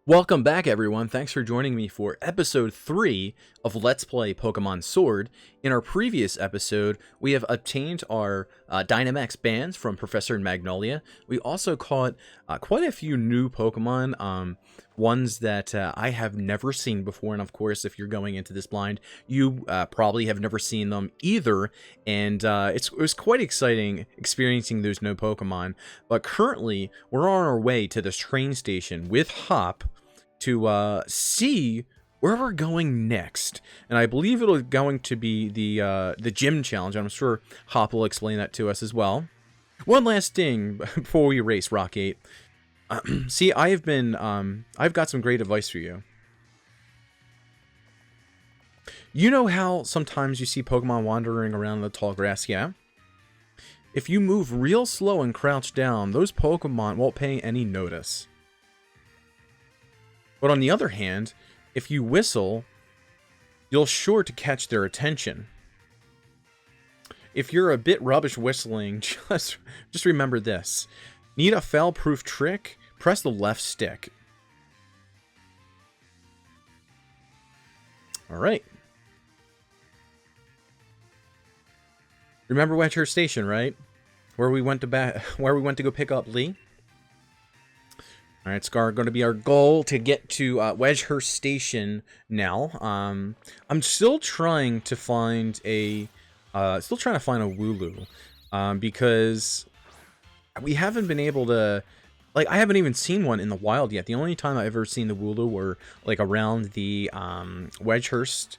Welcome back, everyone. Thanks for joining me for episode 3 of Let's Play Pokemon Sword. In our previous episode, we have obtained our DYNAMAX bands from Professor and Magnolia. We also caught quite a few new Pokemon, ones that I have never seen before. And of course, if you're going into this blind, you probably have never seen them either. And it was quite exciting experiencing those new Pokemon. But currently, we're on our way to this train station with Hop to see where we're going next. And I believe it'll going to be the gym challenge. I'm sure Hop will explain that to us as well. One last thing before we race, Rock 8. See, I've got some great advice for you. You know how sometimes you see Pokemon wandering around in the tall grass, yeah? If you move real slow and crouch down, those Pokemon won't pay any notice. But on the other hand, if you whistle, you'll sure to catch their attention. If you're a bit rubbish whistling, just remember this. Need a fail-proof trick? Press the left stick. Alright. Remember Wedgehurst Station, right? Where we went to go pick up Lee? All right, it's going to be our goal to get to Wedgehurst Station now. I'm still trying to find a Wooloo, because we haven't been able to, I haven't even seen one in the wild yet. The only time I've ever seen the Wooloo were around the Wedgehurst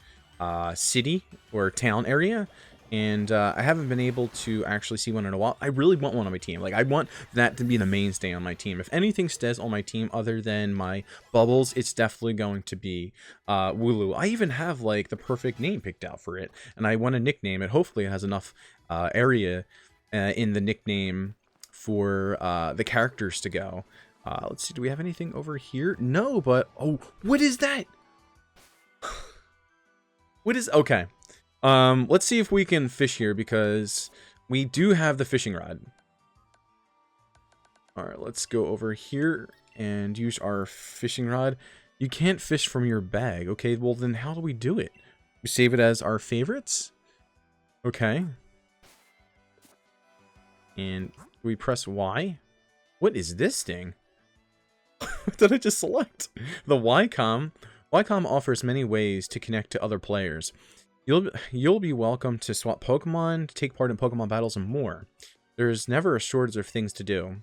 city or town area. And I haven't been able to actually see one in a while. I really want one on my team. I want that to be the mainstay on my team. If anything stays on my team other than my bubbles, it's definitely going to be Wooloo. I even have, the perfect name picked out for it. And I want to nickname it. Hopefully it has enough area in the nickname for the characters to go. Let's see, do we have anything over here? No, but... Oh, what is that? What is... Okay. Let's see if we can fish here, because we do have the fishing rod. Alright, let's go over here and use our fishing rod. You can't fish from your bag. Okay, well then how do we do it? We save it as our favorites? Okay. And we press Y? What is this thing? What did I just select? The Ycom. Ycom offers many ways to connect to other players. You'll be welcome to swap Pokemon, to take part in Pokemon battles, and more. There's never a shortage of things to do.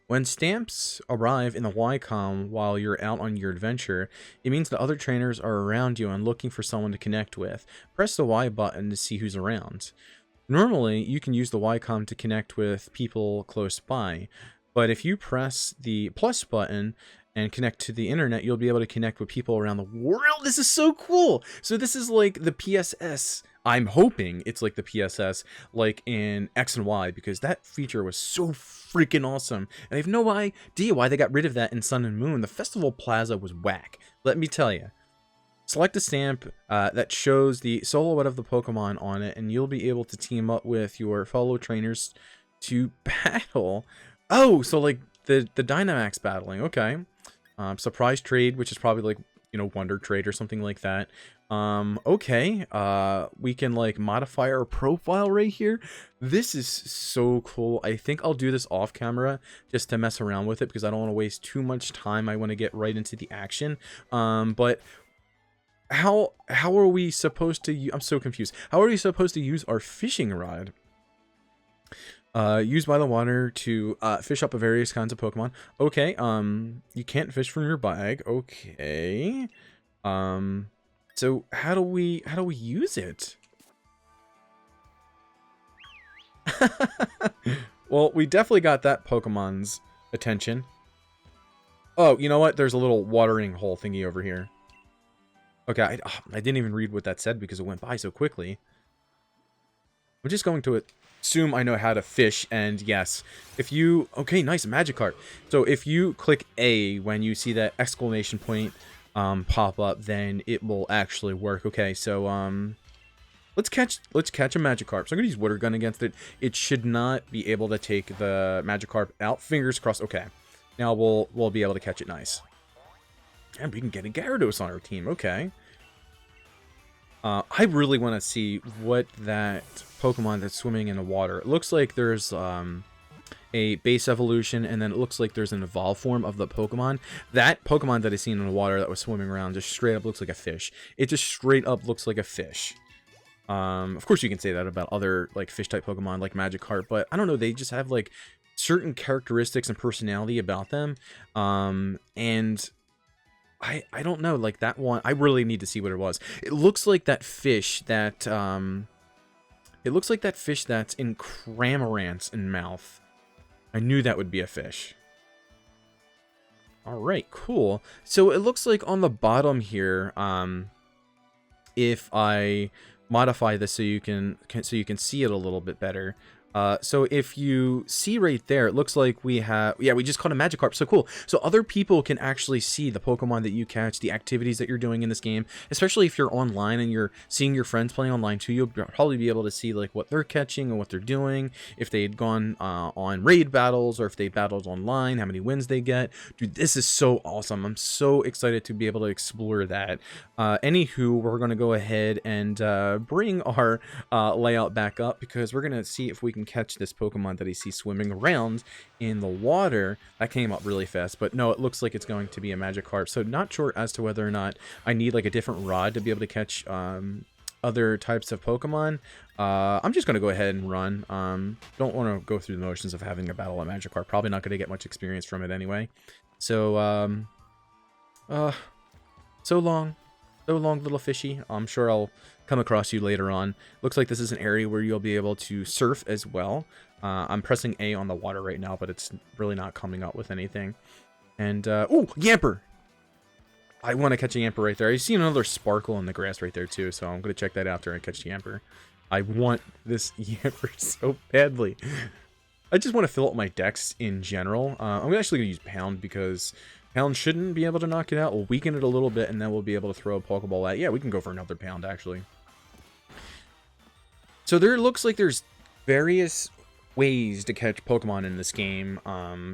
When stamps arrive in the Ycom while you're out on your adventure, it means that other trainers are around you and looking for someone to connect with. Press the Y button to see who's around. Normally, you can use the Ycom to connect with people close by, but if you press the plus button and connect to the internet, you'll be able to connect with people around the world. This is so cool. So this is like the PSS. I'm hoping it's like the PSS, like in X and Y, because that feature was so freaking awesome. And I have no idea why they got rid of that in Sun and Moon. The Festival Plaza was whack. Let me tell you. Select a stamp that shows the silhouette of the Pokemon on it, and you'll be able to team up with your fellow trainers to battle. Oh, so like the DYNAMAX battling. Okay. Surprise trade, which is probably Wonder Trade or something like that. Okay. We can modify our profile right here. This is so cool. I think I'll do this off camera just to mess around with it, because I don't want to waste too much time. I want to get right into the action. But how are we supposed to I'm so confused. How are we supposed to use our fishing rod? Used by the water to fish up various kinds of Pokemon. Okay, you can't fish from your bag. Okay. So how do we use it? Well, we definitely got that Pokemon's attention. Oh, you know what? There's a little watering hole thingy over here. Okay, I didn't even read what that said because it went by so quickly. I'm just going to assume I know how to fish, and yes, if you... Okay, nice, Magikarp. So if you click A when you see that exclamation point pop up, then it will actually work. Okay, so let's catch a Magikarp. So I'm gonna use Water Gun against it. It should not be able to take the Magikarp out. Fingers crossed. Okay, now we'll be able to catch it. Nice. And we can get a Gyarados on our team. Okay. I really want to see what that Pokemon that's swimming in the water. It looks like there's a base evolution, and then it looks like there's an evolved form of the Pokemon. That Pokemon that I seen in the water that was swimming around just straight up looks like a fish. It just straight up looks like a fish. Of course you can say that about other like fish type Pokemon like Magikarp, but I don't know, they just have like certain characteristics and personality about them. And I don't know, like that one, I really need to see what it was. It looks like that fish that it looks like that fish that's in Cramorant's in mouth. I knew that would be a fish. All right, cool. So it looks like on the bottom here, if I modify this so you can see it a little bit better. So if you see right there, it looks like we have, yeah, we just caught a Magikarp. So cool. So other people can actually see the Pokemon that you catch, the activities that you're doing in this game, especially if you're online and you're seeing your friends playing online too. You'll probably be able to see like what they're catching and what they're doing, if they had gone on raid battles or if they battled online, how many wins they get. Dude, this is so awesome. I'm so excited to be able to explore that. Anywho, we're going to go ahead and bring our layout back up because we're going to see if we can catch this Pokemon that I see swimming around in the water. That came up really fast, but no, it looks like it's going to be a Magikarp. So not sure as to whether or not I need like a different rod to be able to catch other types of Pokemon. I'm just going to go ahead and run. Don't want to go through the motions of having a battle at Magikarp. Probably not going to get much experience from it anyway. So, so long, little fishy. I'm sure I'll come across you later on. Looks like this is an area where you'll be able to surf as well. I'm pressing A on the water right now, but it's really not coming up with anything. And, oh, Yamper! I want to catch a Yamper right there. I see another sparkle in the grass right there too, so I'm going to check that out after I catch Yamper. I want this Yamper so badly. I just want to fill up my decks in general. I'm actually going to use Pound because Pound shouldn't be able to knock it out. We'll weaken it a little bit, and then we'll be able to throw a Pokeball at. Yeah, we can go for another Pound, actually. So there looks like there's various ways to catch Pokemon in this game.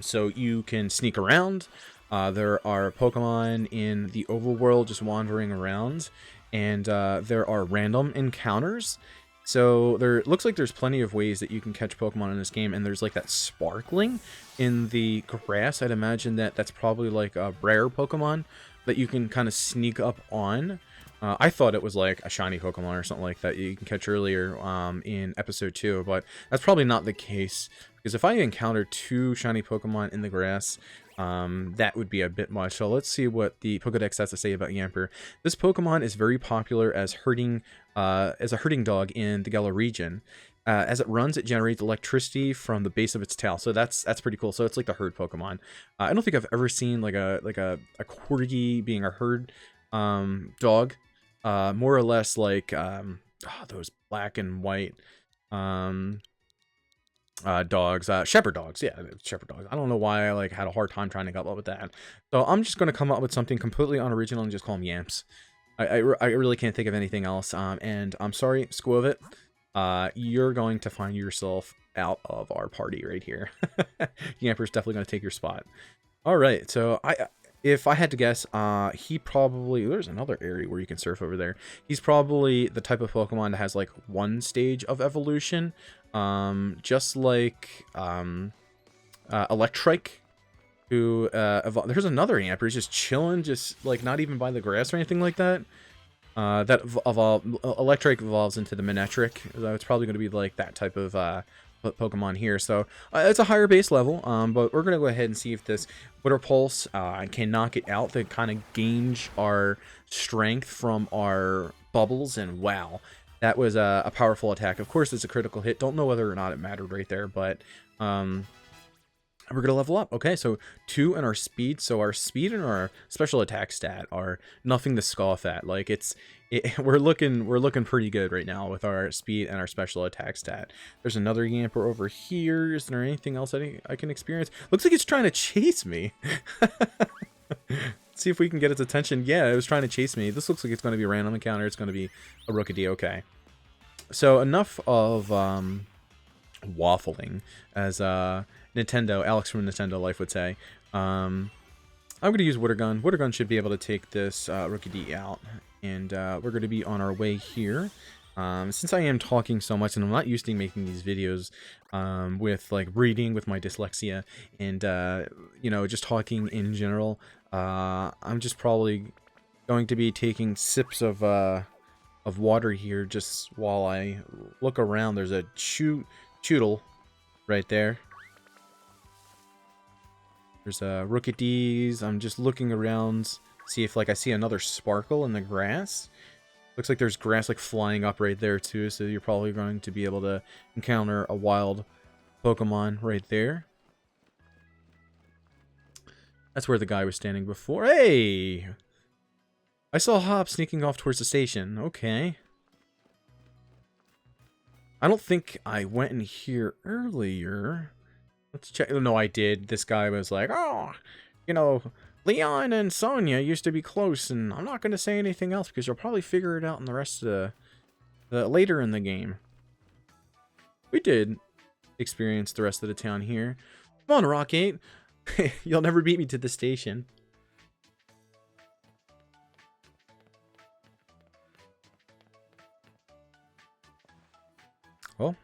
So you can sneak around. There are Pokemon in the overworld just wandering around. And there are random encounters. So there looks like there's plenty of ways that you can catch Pokemon in this game, and there's like that sparkling in the grass. I'd imagine that that's probably like a rare Pokemon that you can kind of sneak up on. I thought it was like a shiny Pokemon or something like that you can catch earlier in episode 2, but that's probably not the case, because if I encounter 2 shiny Pokemon in the grass, that would be a bit much. So let's see what the Pokedex has to say about Yamper. This Pokemon is very popular as a herding dog in the Galar region. As it runs, it generates electricity from the base of its tail. So that's pretty cool. So it's like the herd Pokemon. I don't think I've ever seen like a Corgi being a herd dog. More or less like those black and white dogs, shepherd dogs. Yeah, shepherd dogs. I don't know why I like had a hard time trying to come up with that. So I'm just going to come up with something completely unoriginal and just call them Yamps. I really can't think of anything else. And I'm sorry, Squovit. You're going to find yourself out of our party right here. Yamper's definitely going to take your spot. All right, so if I had to guess, he probably, there's another area where you can surf over there. He's probably the type of Pokemon that has like 1 stage of evolution, just like Electrike, who there's another Yamper. He's just chilling, just like not even by the grass or anything like that. Electrike evolves into the Manectric. So it's probably going to be like that type of Pokemon here. So it's a higher base level, but we're going to go ahead and see if this Witter Pulse can knock it out to kind of gauge our strength from our bubbles. And wow, that was a powerful attack. Of course, it's a critical hit. Don't know whether or not it mattered right there, but we're going to level up. Okay, so 2 in our speed. So our speed and our special attack stat are nothing to scoff at. Like we're looking pretty good right now with our speed and our special attack stat. There's another Yamper over here. Is there anything else I can experience? Looks like it's trying to chase me. Let's see if we can get its attention. Yeah, it was trying to chase me. This looks like it's going to be a random encounter. It's going to be a Rookidee. Okay. So enough of waffling, as Alex from Nintendo Life would say. I'm going to use Water Gun. Water Gun should be able to take this Rookie D out. And we're going to be on our way here. Since I am talking so much, and I'm not used to making these videos with like reading with my dyslexia and you know, just talking in general, I'm just probably going to be taking sips of water here just while I look around. There's a Choodle right there. There's Rookie D's. I'm just looking around, see if like I see another Sparkle in the grass. Looks like there's grass like flying up right there too, so you're probably going to be able to encounter a wild Pokemon right there. That's where the guy was standing before. Hey! I saw Hop sneaking off towards the station. Okay. I don't think I went in here earlier. Let's check. No, I did. This guy was like, oh, you know, Leon and Sonia used to be close, and I'm not going to say anything else because you'll probably figure it out in the rest of the later in the game. We did experience the rest of the town here. Come on, Rock 8. You'll never beat me to the station. Well,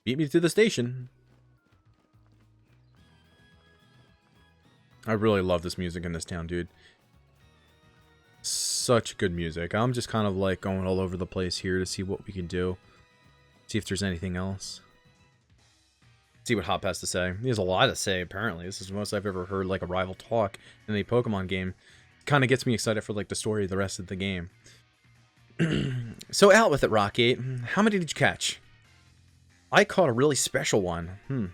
beat me to the station. I really love this music in this town, dude. Such good music. I'm just kind of like going all over the place here to see what we can do. See if there's anything else. See what Hop has to say. He has a lot to say, apparently. This is the most I've ever heard like a rival talk in a Pokemon game. Kind of gets me excited for like the story of the rest of the game. So out with it, Rock8. How many did you catch? I caught a really special one.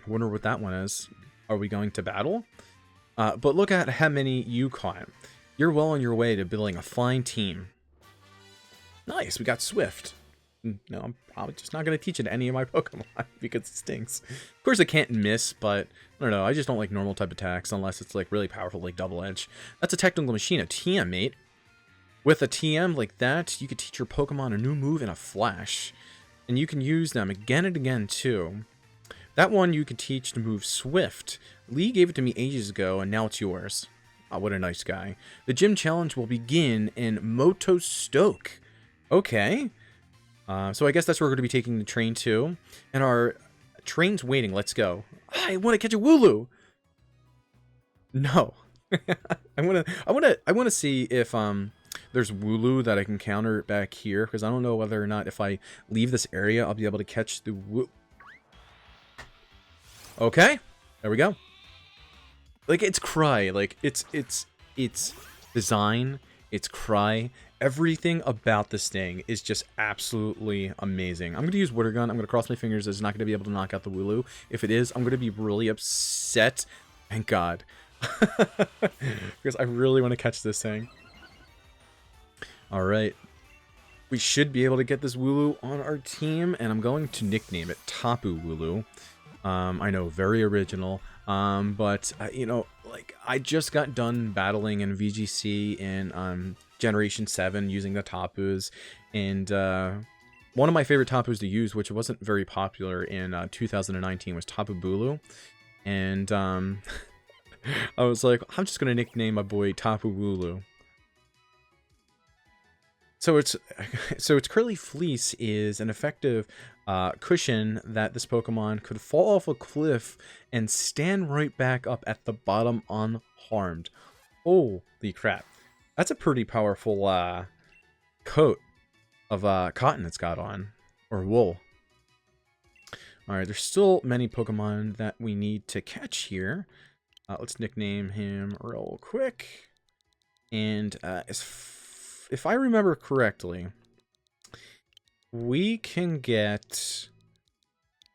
Wonder what that one is. Are we going to battle? But look at how many you caught. You're well on your way to building a fine team. Nice, we got Swift. No, I'm probably just not going to teach it to any of my Pokemon because it stinks. Of course, I can't miss, but I don't know. I just don't like normal type attacks unless it's like really powerful, like Double Edge. That's a Technical Machine, a TM, mate. With a TM like that, you could teach your Pokemon a new move in a flash. And you can use them again and again, too. That one you can teach to move Swift. Lee gave it to me ages ago, and now it's yours. Oh, what a nice guy. The gym challenge will begin in Moto Stoke. Okay. So I guess that's where we're going to be taking the train to. And our train's waiting. Let's go. I want to catch a Wooloo. No. I want to see if there's Wooloo that I can counter back here, because I don't know whether or not if I leave this area I'll be able to catch the Wooloo. Okay, there we go. Like, it's cry. Like, it's design, it's cry. Everything about this thing is just absolutely amazing. I'm going to use Water Gun. I'm going to cross my fingers. It's not going to be able to knock out the Wooloo. If it is, I'm going to be really upset. Thank God. Because I really want to catch this thing. Alright. We should be able to get this Wooloo on our team, and I'm going to nickname it Tapu Wooloo. I know, very original, but, you know, like, I just got done battling in VGC in Generation 7 using the Tapus, and one of my favorite Tapus to use, which wasn't very popular in 2019, was Tapu Bulu, and I was like, I'm just going to nickname my boy Tapu Wooloo. So its Curly Fleece is an effective cushion that this Pokemon could fall off a cliff and stand right back up at the bottom unharmed. Holy crap. That's a pretty powerful coat of cotton it's got on, or wool. Alright, there's still many Pokemon that we need to catch here. Let's nickname him real quick. And if I remember correctly, we can get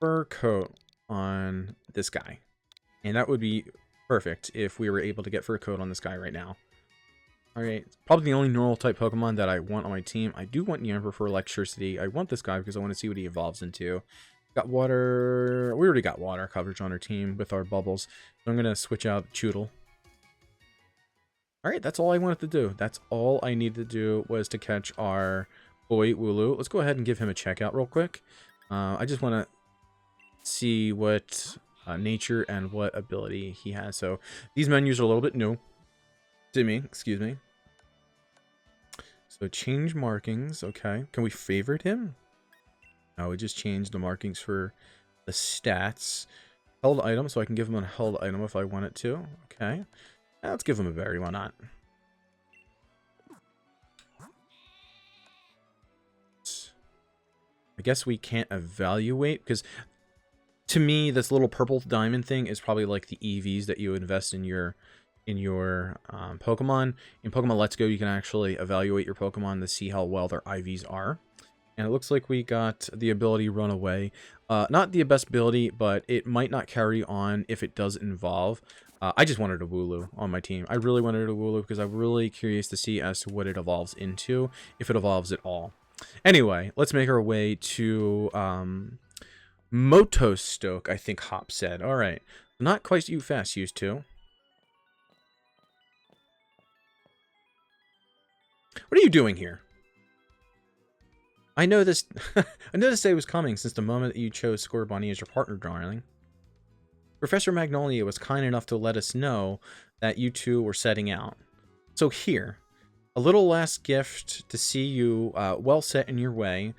fur coat on this guy. And that would be perfect if we were able to get fur coat on this guy right now. Alright, probably the only normal type Pokemon that I want on my team. I do want Yamper for electricity. I want this guy because I want to see what he evolves into. Got water. We already got water coverage on our team with our bubbles. So I'm going to switch out Choodle. Alright, that's all I wanted to do. That's all I needed to do was to catch our boy Wooloo. Let's go ahead and give him a checkout real quick. I just want to see what nature and what ability he has. So these menus are a little bit new. Excuse me. So change markings, okay. Can we favorite him? No, we just changed the markings for the stats. Held item, so I can give him a held item if I want it to. Okay. Now let's give him a berry, why not? I guess we can't evaluate, because to me, this little purple diamond thing is probably like the EVs that you invest in your Pokemon. In Pokemon Let's Go, you can actually evaluate your Pokemon to see how well their IVs are. And it looks like we got the ability Run Away. Not the best ability, but it might not carry on if it does involve. I just wanted a Wooloo on my team. I really wanted a Wooloo because I'm really curious to see as to what it evolves into, if it evolves at all. Anyway, let's make our way to Motostoke, I think Hop said. All right. Not quite you fast, used to. What are you doing here? I know this. I know this day was coming since the moment that you chose Scorbunny as your partner, darling. Professor Magnolia was kind enough to let us know that you two were setting out. So here, a little last gift to see you well set in your way.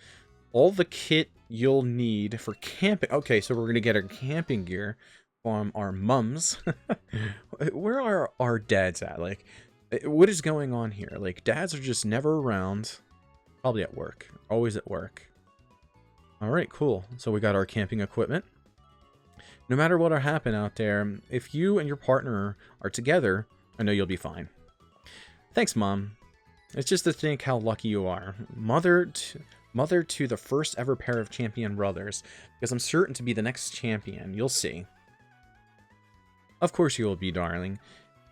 All the kit you'll need for camping. Okay, so we're going to get our camping gear from our mums. Where are our dads at? Like, what is going on here? Like, dads are just never around. Probably at work. Always at work. Alright, cool. So we got our camping equipment. No matter what will happen out there, if you and your partner are together, I know you'll be fine. Thanks, Mom. It's just to think how lucky you are. Mother to the first ever pair of champion brothers, because I'm certain to be the next champion. You'll see. Of course you will be, darling.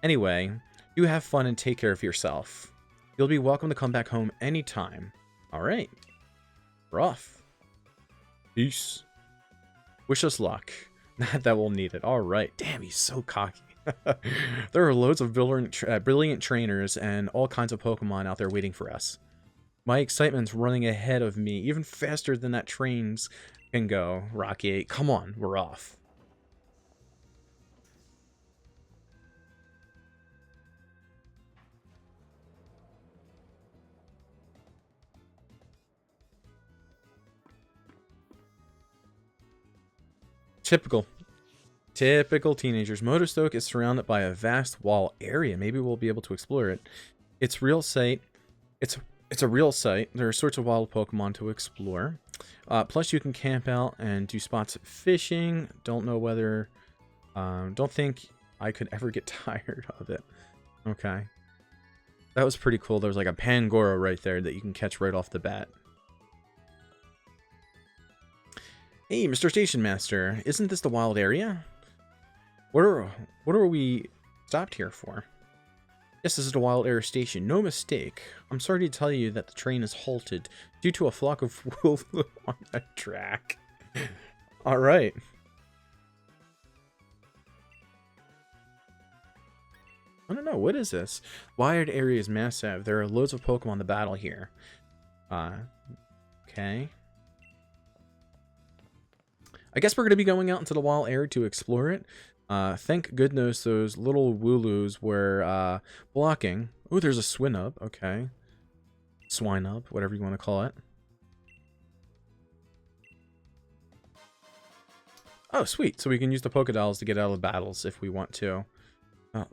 Anyway, you have fun and take care of yourself. You'll be welcome to come back home anytime. Alright. We're off. Peace. Wish us luck. Not that we'll need it. Alright. Damn, he's so cocky. There are loads of brilliant trainers and all kinds of Pokemon out there waiting for us. My excitement's running ahead of me, even faster than that trains can go. Rocky 8, come on, we're off. Typical teenagers. Motostoke is surrounded by a vast wall area. Maybe we'll be able to explore it. It's real sight. It's a real sight. There are sorts of wild Pokemon to explore. Plus, you can camp out and do spots fishing. Don't know whether... don't think I could ever get tired of it. Okay. That was pretty cool. There was like a Pangoro right there that you can catch right off the bat. Hey, Mr. Station Master. Isn't this the wild area? What are we stopped here for? Yes, this is the wild area station. No mistake. I'm sorry to tell you that the train is halted due to a flock of wolves on the track. All right. I don't know. What is this? Wild area is massive. There are loads of Pokemon to battle here. Okay. I guess we're going to be going out into the wild area to explore it. Thank goodness those little Wooloos were blocking. Oh, there's a Swinub. Okay. Swinub, whatever you want to call it. Oh, sweet. So we can use the Pokédolls to get out of battles if we want to.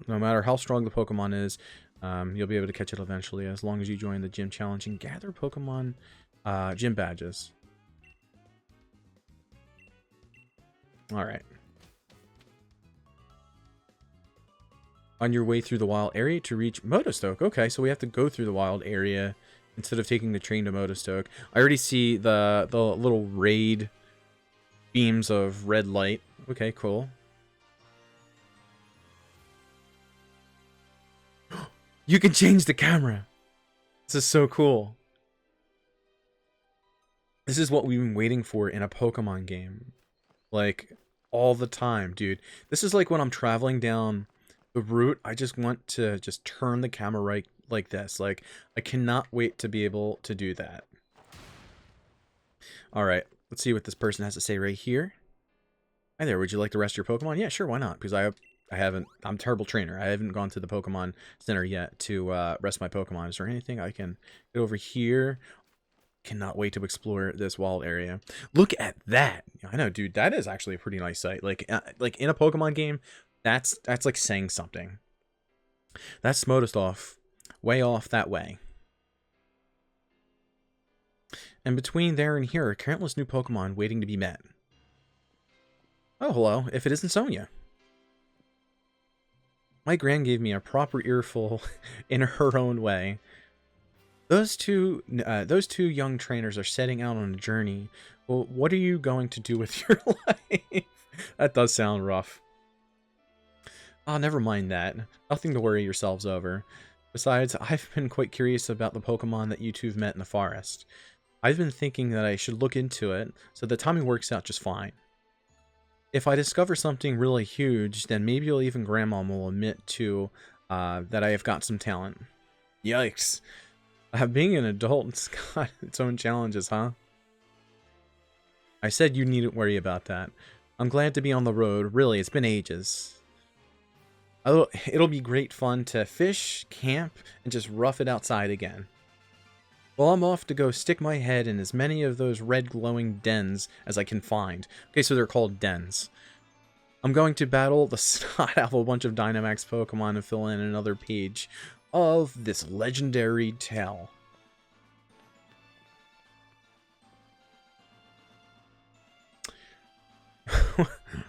No matter how strong the Pokemon is, you'll be able to catch it eventually as long as you join the gym challenge and gather Pokemon gym badges. Alright. On your way through the wild area to reach Motostoke. Okay, so we have to go through the wild area instead of taking the train to Motostoke. I already see the little raid beams of red light. Okay, cool. You can change the camera. This is so cool. This is what we've been waiting for in a Pokemon game. Like, all the time, dude. This is like when I'm traveling down the route, I just want to just turn the camera right like this. Like, I cannot wait to be able to do that. Alright, let's see what this person has to say right here. Hi there, would you like to rest your Pokemon? Yeah, sure, why not? Because I I'm a terrible trainer. I haven't gone to the Pokemon Center yet to rest my Pokemon. Is there anything I can get over here? Cannot wait to explore this wild area. Look at that. I know, dude, that is actually a pretty nice sight. Like in a Pokemon game, that's like saying something. That's Smoltoff, way off that way. And between there and here are countless new Pokemon waiting to be met. Oh, hello, if it isn't Sonia. My gran gave me a proper earful in her own way. Those two young trainers are setting out on a journey. Well, what are you going to do with your life? That does sound rough. Oh, never mind that. Nothing to worry yourselves over. Besides, I've been quite curious about the Pokemon that you two have met in the forest. I've been thinking that I should look into it, so the timing works out just fine. If I discover something really huge, then maybe even Grandma will admit to that I have got some talent. Yikes. Being an adult, it's got its own challenges, huh? I said you needn't worry about that. I'm glad to be on the road. Really, it's been ages. It'll be great fun to fish, camp, and just rough it outside again. Well, I'm off to go stick my head in as many of those red glowing dens as I can find. Okay, so they're called dens. I'm going to battle the snot out of a bunch of Dynamax Pokemon and fill in another page of this legendary tale.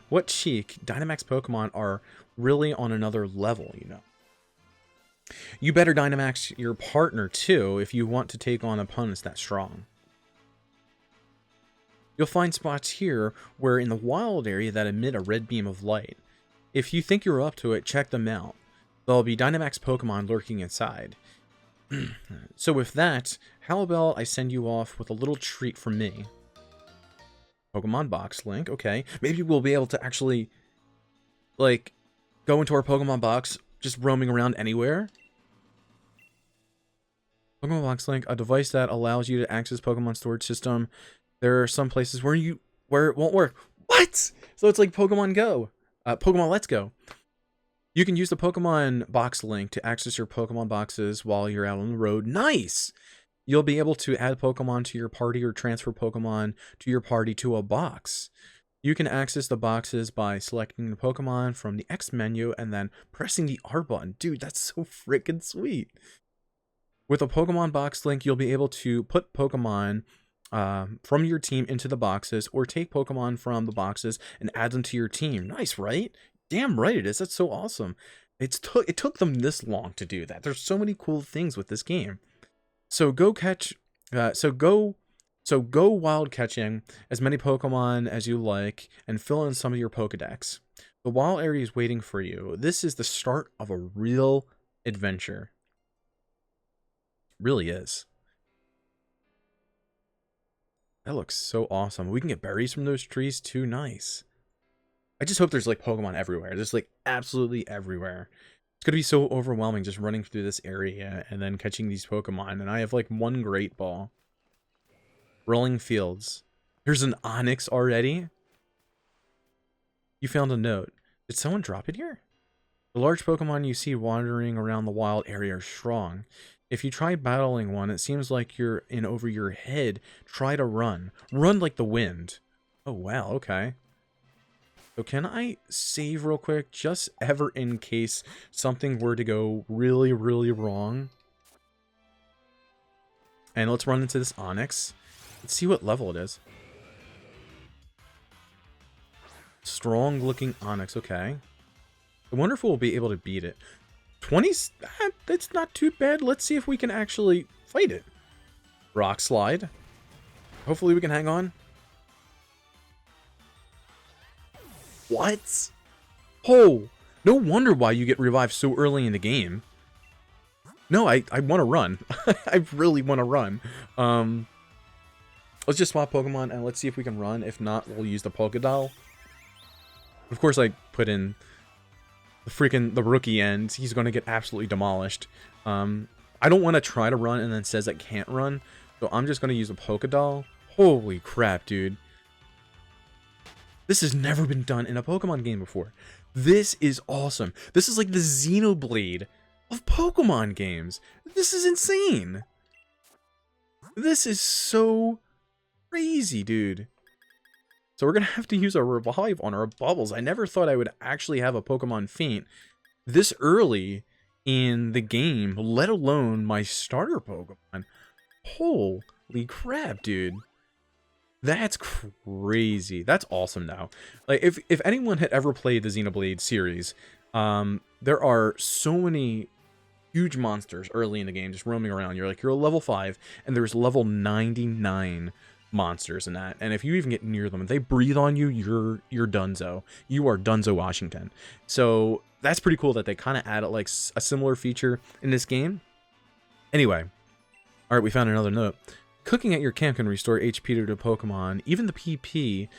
What cheek. Dynamax Pokemon are really on another level, you know. You better Dynamax your partner too if you want to take on opponents that strong. You'll find spots here where in the wild area that emit a red beam of light. If you think you're up to it, check them out. There'll be Dynamax Pokemon lurking inside. So with that, how about I send you off with a little treat from me? Pokemon box link, okay. Maybe we'll be able to actually, like, go into our Pokemon box, just roaming around anywhere. Pokemon box link, a device that allows you to access Pokemon storage system. There are some places where it won't work. What? So it's like Pokemon Go. Pokemon Let's Go. You can use the Pokemon box link to access your Pokemon boxes while you're out on the road. Nice! You'll be able to add Pokemon to your party or transfer Pokemon to your party to a box. You can access the boxes by selecting the Pokemon from the X menu and then pressing the R button. Dude, that's so freaking sweet. With a Pokemon box link, you'll be able to put Pokemon from your team into the boxes or take Pokemon from the boxes and add them to your team. Nice, right? Damn right it is. That's so awesome. It took them this long to do that. There's so many cool things with this game. So go wild catching as many Pokemon as you like and fill in some of your Pokedex. The wild area is waiting for you. This is the start of a real adventure. It really is. That looks so awesome. We can get berries from those trees too. Nice. I just hope there's like Pokemon everywhere. There's like absolutely everywhere. It's going to be so overwhelming just running through this area and then catching these Pokemon. And I have like one Great Ball. Rolling Fields. There's an Onix already. You found a note. Did someone drop it here? The large Pokemon you see wandering around the wild area are strong. If you try battling one, it seems like you're in over your head. Try to run. Run like the wind. Oh, wow. Okay. So can I save real quick, just ever in case something were to go really, really wrong? And let's run into this Onix. Let's see what level it is. Strong looking Onix, okay. I wonder if we'll be able to beat it. 20s? That's not too bad. Let's see if we can actually fight it. Rock Slide. Hopefully we can hang on. What? Oh, no wonder why you get revived so early in the game. No, I want to run. I really want to run. Let's just swap Pokemon and let's see if we can run. If not, we'll use the Pokédoll. Of course, I put in the rookie end. He's going to get absolutely demolished. I don't want to try to run and then says I can't run. So I'm just going to use a Pokédoll. Holy crap, dude. This has never been done in a Pokemon game before. This is awesome. This is like the Xenoblade of Pokemon games. This is insane. This is so crazy, dude. So we're going to have to use our Revive on our Bubbles. I never thought I would actually have a Pokemon faint this early in the game, let alone my starter Pokemon. Holy crap, dude. That's crazy. That's awesome now. Like, if anyone had ever played the Xenoblade series, there are so many huge monsters early in the game just roaming around. You're a level 5, and there's level 99 monsters in that. And if you even get near them, if they breathe on you, you're Dunzo. You are Dunzo Washington. So that's pretty cool that they kind of added like a similar feature in this game. Anyway, all right, we found another note. Cooking at your camp can restore HP to the Pokemon. Even the PP,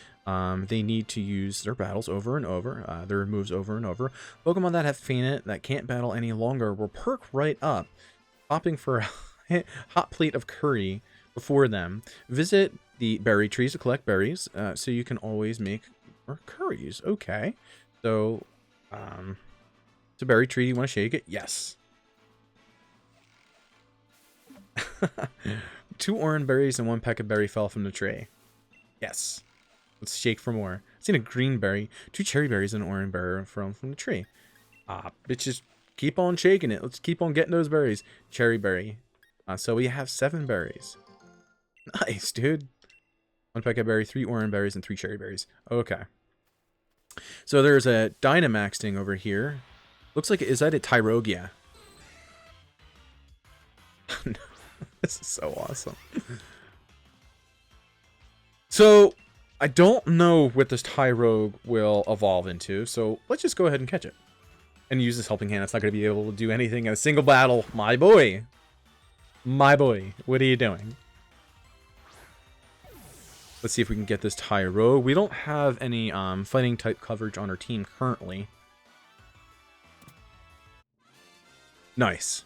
they need to use their battles over and over, their moves over and over. Pokemon that have fainted, that can't battle any longer, will perk right up, hopping for a hot plate of curry before them. Visit the berry trees to collect berries, so you can always make more curries. Okay, so it's a berry tree. You want to shake it? Yes. 2 orange berries and 1 peck of berry fell from the tree. Yes. Let's shake for more. I've seen a green berry, 2 cherry berries, and an orange berry from the tree. Bitches, keep on shaking it. Let's keep on getting those berries. Cherry berry. So we have 7 berries. Nice, dude. 1 peck of berry, 3 orange berries, and 3 cherry berries. Okay. So there's a Dynamax thing over here. Looks like, is that a Tyrogia? No. This is so awesome. So, I don't know what this Tyrogue will evolve into, so let's just go ahead and catch it. And use this helping hand. It's not going to be able to do anything in a single battle. My boy. My boy. What are you doing? Let's see if we can get this Tyrogue. We don't have any fighting type coverage on our team currently. Nice.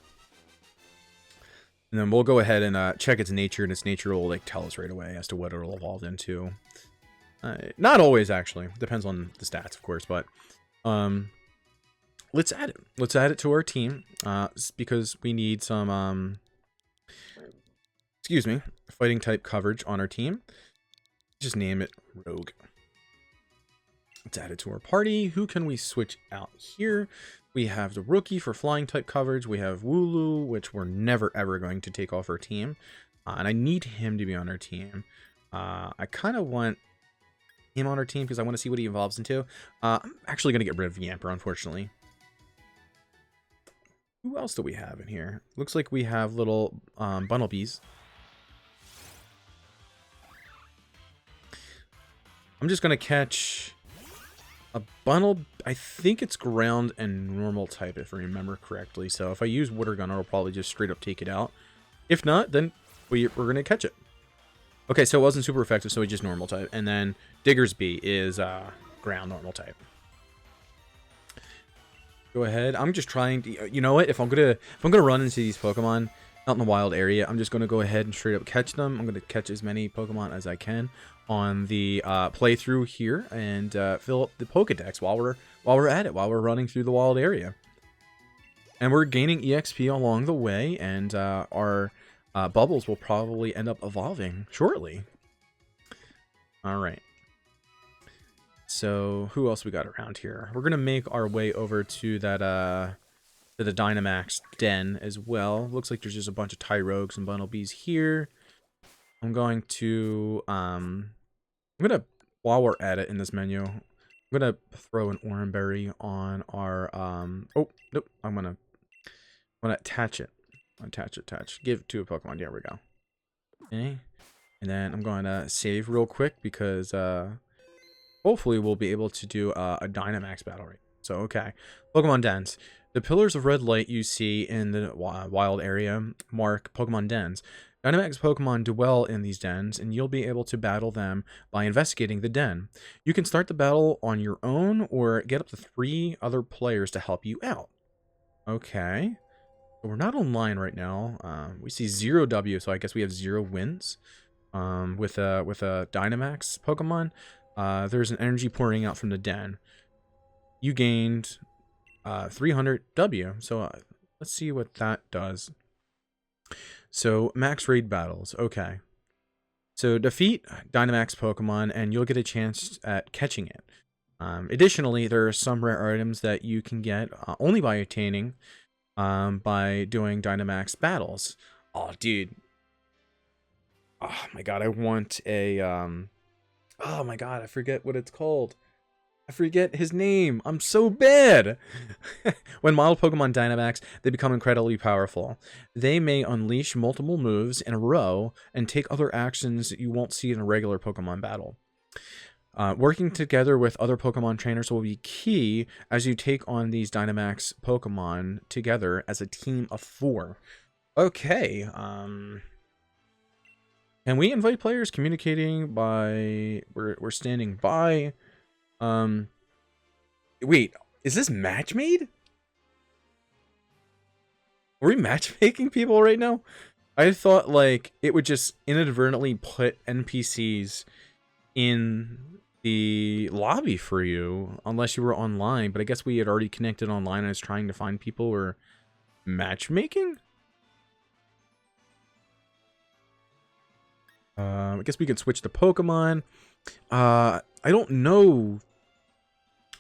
And then we'll go ahead and check its nature, and its nature will like tell us right away as to what it'll evolve into. Not always, actually. Depends on the stats, of course, but let's add it. Let's add it to our team because we need some excuse me, fighting type coverage on our team. Just name it Rogue. Let's add it to our party. Who can we switch out here? We have the rookie for flying type coverage. We have Wooloo, which we're never ever going to take off our team. And I need him to be on our team. I kind of want him on our team because I want to see what he evolves into. I'm actually going to get rid of Yamper, unfortunately. Who else do we have in here? Looks like we have little Bunnelbees. I'm just going to catch a Bunnel. I think it's ground and normal type, if I remember correctly. So if I use Water Gun, I'll probably just straight up take it out. If not, then we're going to catch it. Okay, so it wasn't super effective, so we just normal type. And then Diggersby is ground normal type. Go ahead. I'm just trying to, you know what? If I'm gonna run into these Pokemon out in the wild area, I'm just gonna go ahead and straight up catch them. I'm gonna catch as many Pokemon as I can on the playthrough here and fill up the Pokedex while we're at it, while we're running through the wild area. And we're gaining EXP along the way, and our bubbles will probably end up evolving shortly. All right. So who else we got around here? We're gonna make our way over to that to the Dynamax den as well. Looks like there's just a bunch of Tyrogues and Bunnelbees here. I'm going to while we're at it in this menu, I'm gonna throw an Oranberry on our oh nope, I'm gonna attach it. Attach. Give it to a Pokemon. There we go. Okay. And then I'm going to save real quick because hopefully we'll be able to do a Dynamax battle right. So, okay. Pokemon dens. The pillars of red light you see in the wild area mark Pokemon dens. Dynamax Pokemon dwell in these dens, and you'll be able to battle them by investigating the den. You can start the battle on your own or get up to 3 other players to help you out. Okay. So we're not online right now. We see 0 W, so I guess we have 0 wins with a Dynamax Pokemon. There's an energy pouring out from the den. you gained 300 W. So let's see what that does. So max raid battles. Okay. So defeat Dynamax Pokemon and you'll get a chance at catching it. Additionally, there are some rare items that you can get only by attaining by doing Dynamax battles. Oh, dude. Oh my god, I want a oh my god, I forget what it's called. I forget his name. I'm so bad. When modeled Pokemon Dynamax, they become incredibly powerful. They may unleash multiple moves in a row and take other actions that you won't see in a regular Pokemon battle. Working together with other Pokemon trainers will be key as you take on these Dynamax Pokemon together as a team of 4. Okay. Can we invite players communicating by... We're standing by... Wait, is this match made? Are we matchmaking people right now? I thought, like, it would just inadvertently put NPCs in the lobby for you, unless you were online, but I guess we had already connected online and I was trying to find people who were matchmaking? I guess we could switch to Pokemon. I don't know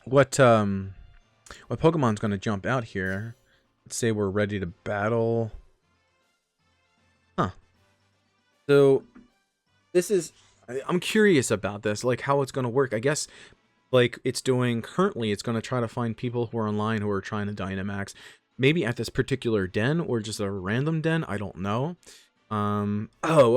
what Pokemon's gonna jump out here. Let's say we're ready to battle. Huh. So this is, I'm curious about this, like how it's gonna work. I guess like it's doing currently, it's gonna try to find people who are online who are trying to Dynamax. Maybe at this particular den or just a random den, I don't know. Oh,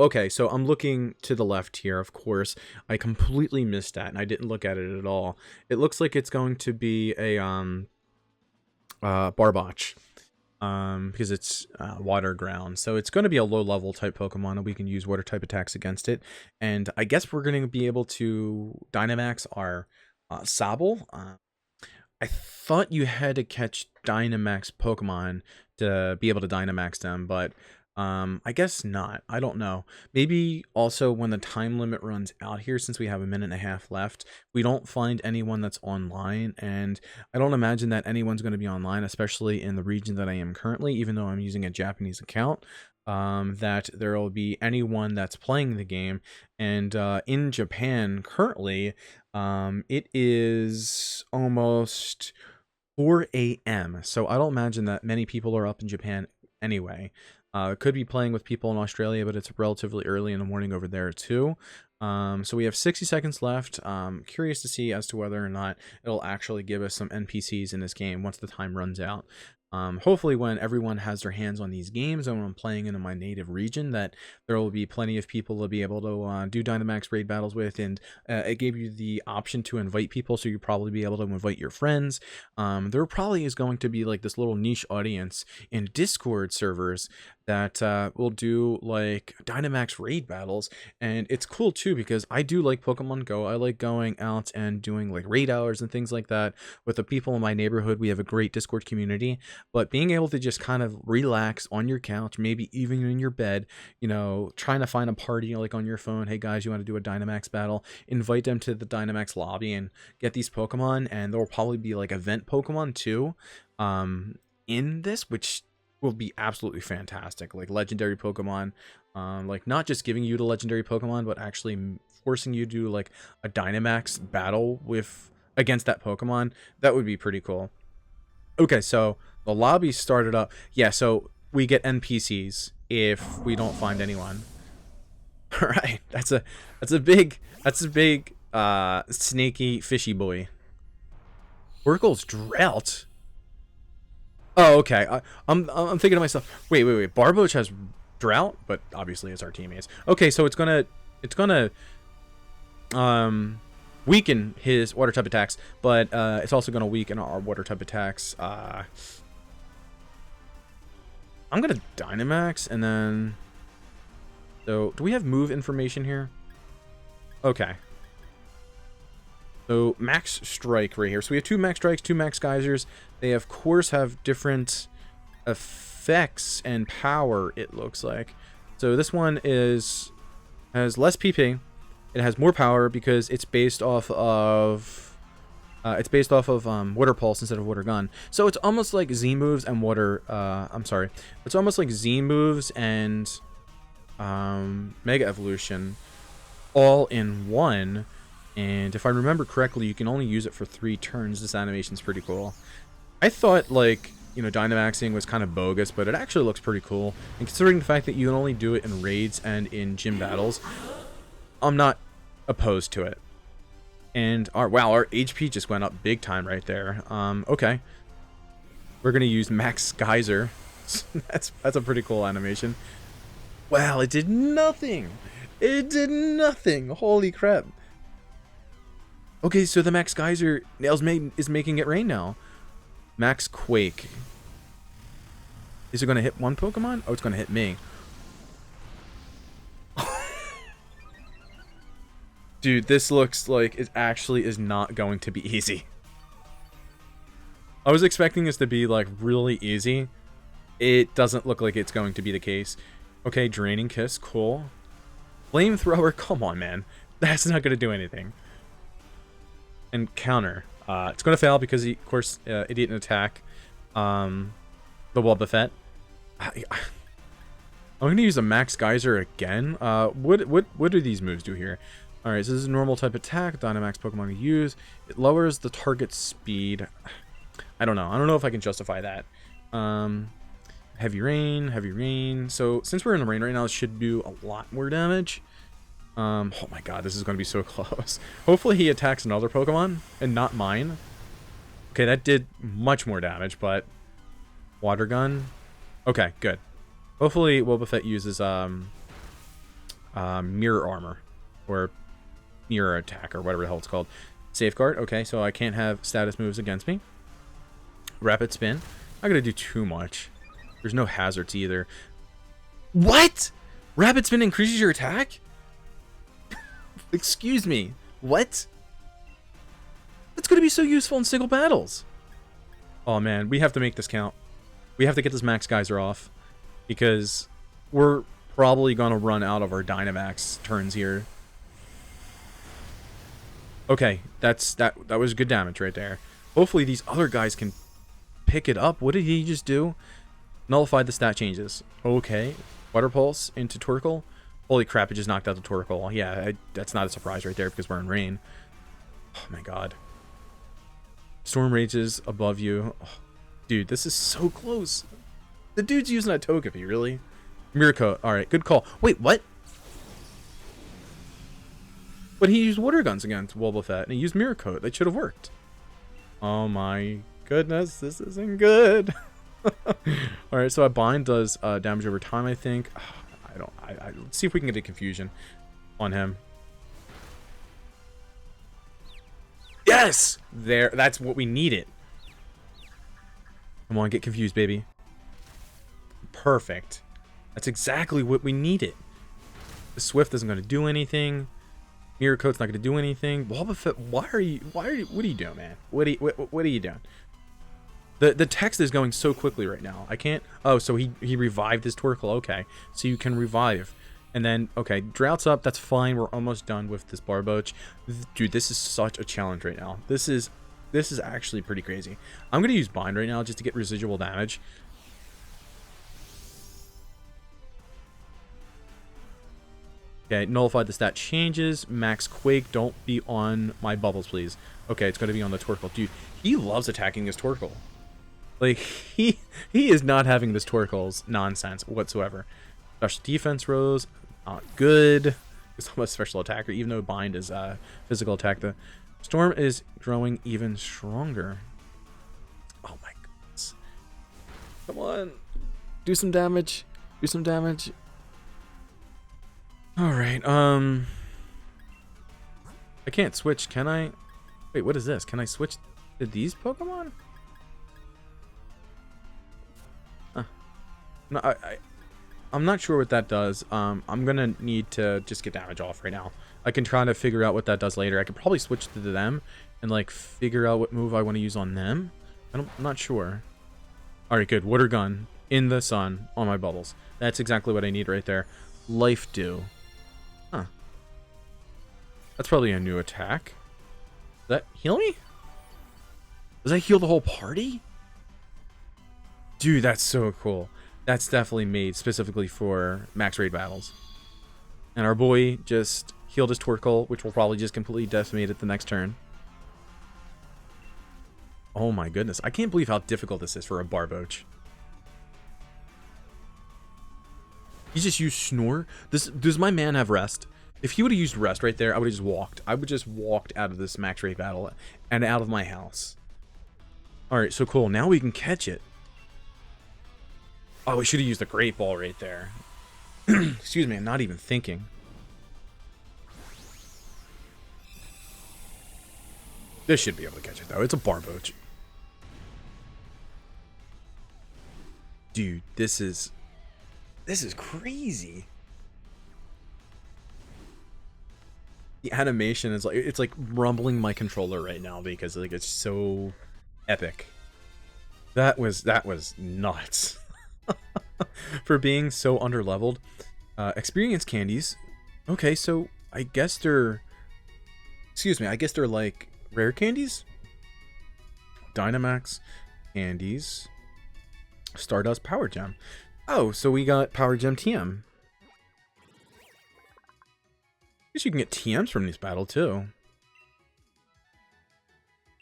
okay, so I'm looking to the left here, of course. I completely missed that, and I didn't look at it at all. It looks like it's going to be a, Barboach, because it's, water ground. So it's going to be a low-level type Pokemon, and we can use water-type attacks against it. And I guess we're going to be able to Dynamax our, Sobble. I thought you had to catch Dynamax Pokemon to be able to Dynamax them, but... I guess not. I don't know. Maybe also when the time limit runs out here, since we have a minute and a half left, we don't find anyone that's online, and I don't imagine that anyone's going to be online, especially in the region that I am currently, even though I'm using a Japanese account, that there will be anyone that's playing the game. And in Japan currently, it is almost 4 a.m. So I don't imagine that many people are up in Japan anyway. Could be playing with people in Australia, but it's relatively early in the morning over there too. So we have 60 seconds left. Curious to see as to whether or not it'll actually give us some NPCs in this game once the time runs out. Hopefully when everyone has their hands on these games and when I'm playing in my native region, that there will be plenty of people to be able to do Dynamax raid battles with, and it gave you the option to invite people, so you'll probably be able to invite your friends. There probably is going to be like this little niche audience in Discord servers that will do like Dynamax raid battles, and it's cool too because I do like Pokemon Go. I like going out and doing like raid hours and things like that with the people in my neighborhood. We have a great Discord community, but being able to just kind of relax on your couch, maybe even in your bed, you know, trying to find a party like on your phone. Hey guys, you want to do a Dynamax battle? Invite them to the Dynamax lobby and get these Pokemon, and there will probably be like event Pokemon too in this, which will be absolutely fantastic. Like legendary Pokemon, like not just giving you the legendary Pokemon, but actually forcing you to do like a Dynamax battle with against that Pokemon. That would be pretty cool. Okay, so the lobby started up. Yeah, so we get NPCs if we don't find anyone. All right, that's a big snaky fishy boy. Oracle's Drought. Oh, okay. I'm thinking to myself, wait. Barboach has Drought, but obviously it's our teammates. Okay, so it's gonna weaken his water type attacks, but it's also gonna weaken our water type attacks. I'm gonna Dynamax, and then so do we have move information here? Okay. So max strike right here. So we have 2 max strikes, 2 max geysers. They of course have different effects and power, it looks like. So this one has less PP. It has more power because it's based off of It's based off of Water Pulse instead of Water Gun. So it's almost like Z moves and Water... I'm sorry. It's almost like Z moves and Mega Evolution all in one. And if I remember correctly, you can only use it for 3 turns. This animation's pretty cool. I thought, like, you know, Dynamaxing was kind of bogus, but it actually looks pretty cool. And considering the fact that you can only do it in raids and in gym battles, I'm not opposed to it. And wow, our HP just went up big time right there. Okay. We're gonna use Max Geyser. that's a pretty cool animation. Wow, it did nothing. It did nothing. Holy crap. Okay, so the Max Geyser is making it rain now. Max Quake. Is it gonna hit one Pokemon? Oh, it's gonna hit me. Dude, this looks like it actually is not going to be easy. I was expecting this to be, like, really easy. It doesn't look like it's going to be the case. Okay, Draining Kiss, cool. Flamethrower, come on, man. That's not going to do anything. And Counter. It's going to fail because, he, of course, it didn't attack the Wobbuffet. I'm going to use a Max Geyser again. What do these moves do here? Alright, so this is a normal type attack. Dynamax Pokemon to use. It lowers the target speed. I don't know. I don't know if I can justify that. Heavy Rain, Heavy Rain. So, since we're in the rain right now, it should do a lot more damage. Oh my god, this is going to be so close. Hopefully he attacks another Pokemon, and not mine. Okay, that did much more damage, but... Water Gun. Okay, good. Hopefully Wobbuffet uses, Mirror Armor. Or... Mirror Attack, or whatever the hell it's called. Safeguard, okay, so I can't have status moves against me. Rapid Spin. Not gonna do too much. There's no hazards either. What? Rapid Spin increases your attack? Excuse me. What? That's gonna be so useful in single battles. Oh man, we have to make this count. We have to get this Max Geyser off. Because we're probably gonna run out of our Dynamax turns here. Okay, that was good damage right there. Hopefully these other guys can pick it up. What did he just do? Nullified the stat changes. Okay. Water Pulse into Torkoal. Holy crap, it just knocked out the Torkoal. Yeah, that's not a surprise right there because we're in rain. Oh my god. Storm Rages above you. Oh, dude, this is so close. The dude's using a Togepi, really? Mirror Coat. Alright, good call. Wait, what? But he used Water Guns against Wobbuffet, and he used Mirror Coat. That should have worked. Oh my goodness, this isn't good. Alright, so a Bind does damage over time, I think. Let's see if we can get a confusion on him. Yes! There, that's what we needed. Come on, get confused, baby. Perfect. That's exactly what we needed. The Swift isn't going to do anything. Mirror Coat's not going to do anything. Wobbuffet, what are you doing, man? What are you doing? The text is going so quickly right now. I can't... Oh, so he revived his Torkoal. Okay. So you can revive. And then, okay, Drought's up. That's fine. We're almost done with this Barboach. Dude, this is such a challenge right now. This is actually pretty crazy. I'm going to use Bind right now just to get residual damage. Okay, nullified the stat changes. Max Quake, don't be on my bubbles, please. Okay, it's going to be on the Torkoal. Dude, he loves attacking his Torkoal. Like, he is not having this Torkoal's nonsense whatsoever. Special defense rose, not good. It's almost special attacker, even though Bind is physical attack. The Storm is growing even stronger. Oh my goodness. Come on. Do some damage. Do some damage. Alright, I can't switch, can I? Wait, what is this? Can I switch to these Pokemon? No, I'm not sure what that does. I'm gonna need to just get damage off right now. I can try to figure out what that does later. I could probably switch to them and, like, figure out what move I want to use on them. I'm not sure. Alright, good. Water Gun in the sun on my bubbles. That's exactly what I need right there. Life Dew. Huh. That's probably a new attack. Does that heal me? Does that heal the whole party? Dude, that's so cool. That's definitely made specifically for max raid battles. And our boy just healed his Torkoal, which will probably just completely decimate it the next turn. Oh my goodness. I can't believe how difficult this is for a Barboach. He just used Snore. Does my man have rest? If he would have used rest right there, I would have just walked. I would just walked out of this max raid battle and out of my house. Alright, so cool. Now we can catch it. Oh, we should have used the Great Ball right there. Excuse me, I'm not even thinking. This should be able to catch it, though. It's a Barboach. Dude, this is crazy. The animation is like, it's like rumbling my controller right now because like it's so epic. That was nuts. For being so underleveled. Experience candies. Okay, so I guess they're, excuse me, I guess they're like rare candies. DYNAMAX candies. Stardust Power Gem. Oh, so we got Power Gem TM. Guess you can get TMs from this battle too.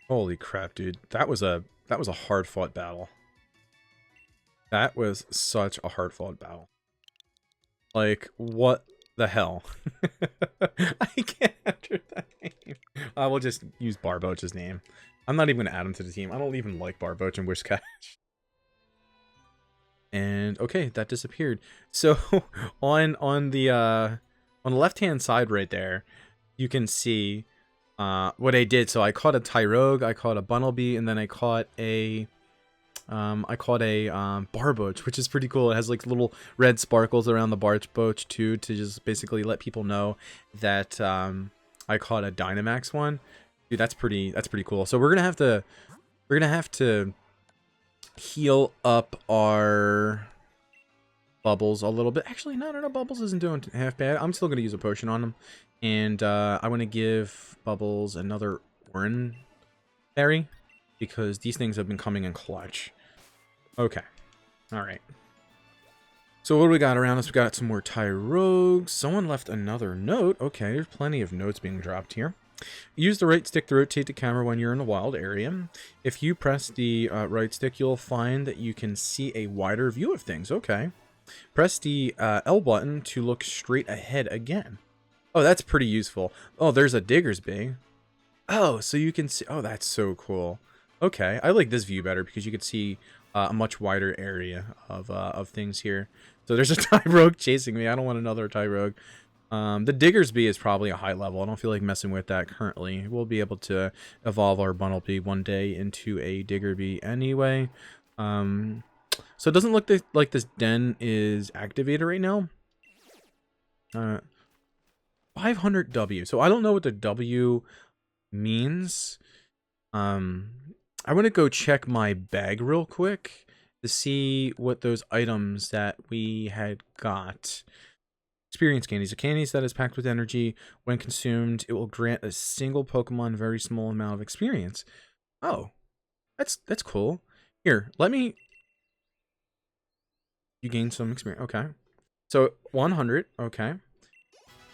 Holy crap, dude. That was a hard fought battle. That was such a hard fought battle. Like, what the hell? I can't enter that name. I will just use Barboach's name. I'm not even gonna add him to the team. I don't even like Barboach and Wishcash. And okay, that disappeared. So on the left hand side right there, you can see what I did. So I caught a Tyrogue, I caught a Bunnelby, and then I caught a Barboach, which is pretty cool. It has like little red sparkles around the Barboach too, to just basically let people know that I caught a DYNAMAX one. Dude, that's pretty cool. So we're gonna have to heal up our Bubbles a little bit. Actually, no, Bubbles isn't doing half bad. I'm still gonna use a potion on him, and I want to give Bubbles another Oran berry because these things have been coming in clutch. Okay, all right. So what do we got around us? We got some more Tyrogues. Someone left another note. Okay, there's plenty of notes being dropped here. Use the right stick to rotate the camera when you're in a wild area. If you press the right stick, you'll find that you can see a wider view of things. Okay. Press the L button to look straight ahead again. Oh, that's pretty useful. Oh, there's a Diggersby. Oh, so you can see. Oh, that's so cool. Okay, I like this view better because you can see a much wider area of things here. So there's a Tyrogue chasing me. I don't want another Tyrogue. The Diggersby is probably a high level. I don't feel like messing with that currently. We'll be able to evolve our Bunnelby one day into a Diggersby anyway. So it doesn't look like this den is activated right now. 500 W. So I don't know what the W means. I want to go check my bag real quick to see what those items that we had got. Experience candies. A candy that is packed with energy. When consumed, it will grant a single Pokemon very small amount of experience. Oh, that's cool. Here, let me. You gain some experience. Okay. So 100. Okay.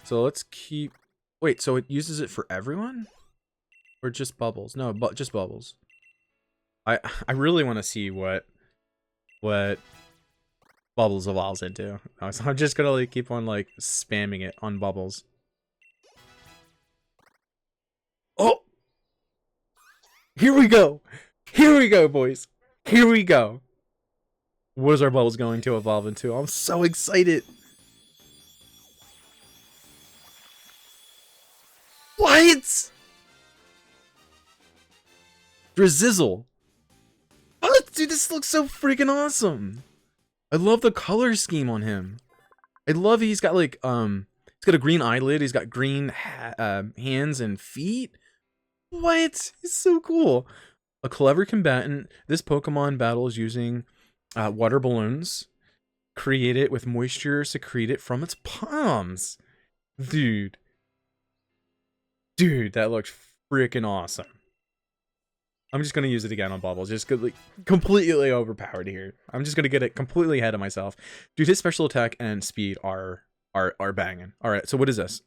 So let's keep. Wait. So it uses it for everyone, or just Bubbles? No, but just Bubbles. I really want to see what Bubbles evolves into. So I'm just gonna like keep on like spamming it on Bubbles. Oh, here we go. Here we go, boys. Here we go. What is our Bubbles going to evolve into? I'm so excited. What? Drizzle. Oh, dude, this looks so freaking awesome. I love the color scheme on him. I love he's got like he's got a green eyelid. He's got green hands and feet. What? It's so cool. A clever combatant. This Pokemon battles using water balloons. Create it with moisture secreted from its palms. Dude, that looks freaking awesome. I'm just going to use it again on Bubbles. Just completely overpowered here. I'm just going to get it completely ahead of myself. Dude, his special attack and speed are banging. All right, so what is this?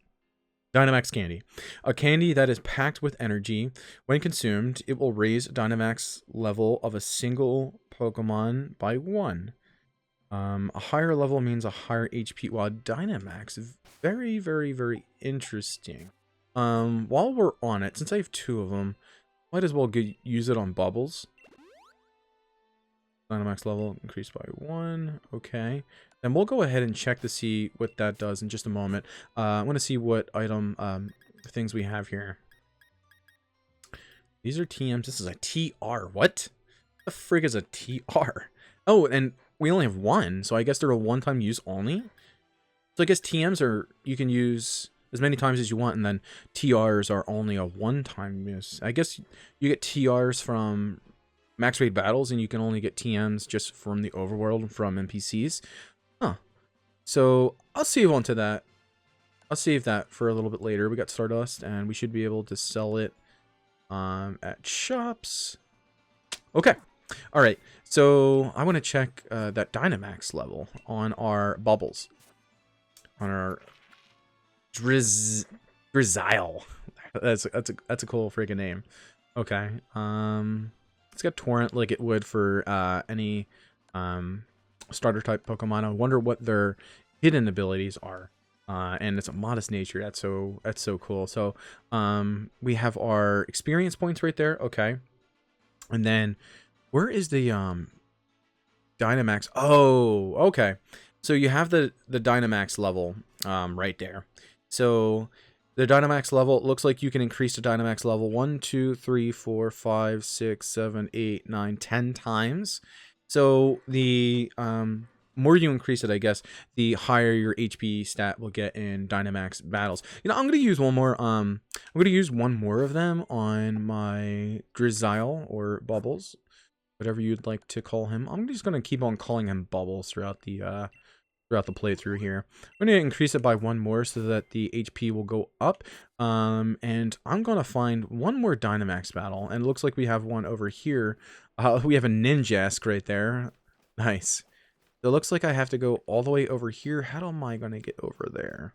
Dynamax candy. A candy that is packed with energy. When consumed, it will raise Dynamax level of a single Pokemon by 1. A higher level means a higher HP, while Dynamax, very, very, very interesting. While we're on it, since I have 2 of them, might as well use it on Bubbles. Dynamax level increased by 1. Okay. Then we'll go ahead and check to see what that does in just a moment. I want to see what item things we have here. These are TMs. This is a TR. What? The frig is a TR? Oh, and we only have 1, so I guess they're a one-time use only. So I guess TMs are, you can use as many times as you want, and then TRs are only a one-time use. I guess you get TRs from max raid battles, and you can only get TMs just from the overworld from NPCs. Huh. So I'll save on to that. I'll save that for a little bit later. We got Stardust, and we should be able to sell it at shops. Okay. All right. So I want to check that Dynamax level on our Bubbles. On our Drizzile. That's a cool freaking name. Okay. It's got Torrent like it would for any starter type Pokemon. I wonder what their hidden abilities are. And it's a modest nature. That's so cool. So we have our experience points right there. Okay. And then where is the Dynamax? Oh, okay. So you have the Dynamax level right there. So the Dynamax level, it looks like you can increase the Dynamax level 1, 2, 3, 4, 5, 6, 7, 8, 9, 10 times. So the more you increase it, I guess, the higher your HP stat will get in Dynamax battles. You know, I'm gonna use one more. I'm gonna use one more of them on my Drizzile or Bubbles, whatever you'd like to call him. I'm just gonna keep on calling him Bubbles throughout the playthrough here. I'm gonna increase it by 1 more so that the HP will go up. And I'm gonna find one more Dynamax battle, and it looks like we have one over here. We have a Ninjask right there. Nice. So it looks like I have to go all the way over here. How am I gonna get over there?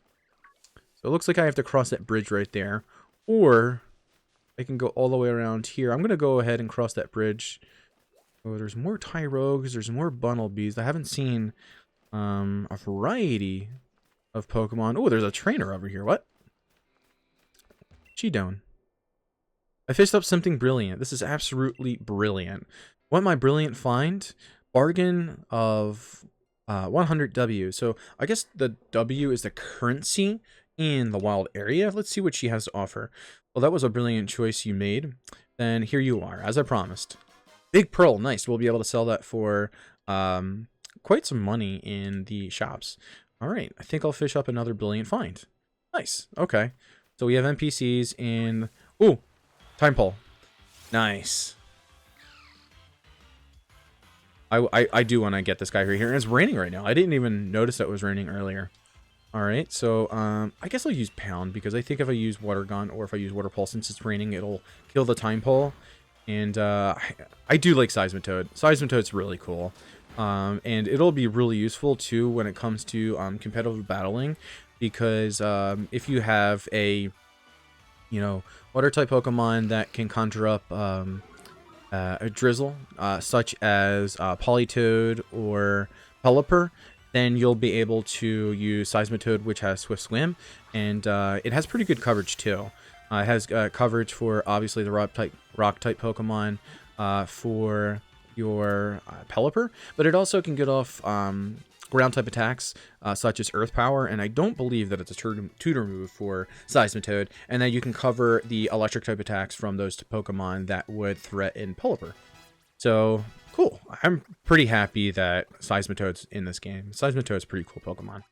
So it looks like I have to cross that bridge right there, or I can go all the way around here. I'm gonna go ahead and cross that bridge. Oh, there's more Tyrogues. There's more Bunnelbees. I haven't seen a variety of Pokemon. Oh, there's a trainer over here. What? Cheedown. I fished up something brilliant. This is absolutely brilliant. What my brilliant find? Bargain of 100 W. So I guess the W is the currency in the wild area. Let's see what she has to offer. Well, that was a brilliant choice you made. Then here you are, as I promised. Big Pearl. Nice. We'll be able to sell that for quite some money in the shops. All right. I think I'll fish up another brilliant find. Nice. Okay. So we have NPCs in... Ooh. Time Pole. Nice. I do want to get this guy right here. And it's raining right now. I didn't even notice that it was raining earlier. All right. So I guess I'll use Pound, because I think if I use Water Gun or if I use Water Pulse, since it's raining, it'll kill the Time Pole. And I do like Seismitoad. Seismitoad's really cool. And it'll be really useful too when it comes to competitive battling, because if you have a water type Pokemon that can conjure up a Drizzle, such as Politoed or Pelipper, then you'll be able to use Seismitoad, which has Swift Swim, and it has pretty good coverage too. It has coverage for obviously the rock type Pokemon, for your Pelipper, but it also can get off ground type attacks such as Earth Power, and I don't believe that it's a tutor move for Seismitoad, and then you can cover the electric type attacks from those Pokemon that would threaten Pelipper. So cool. I'm pretty happy that Seismitoad's in this game. Seismitoad's a pretty cool Pokemon.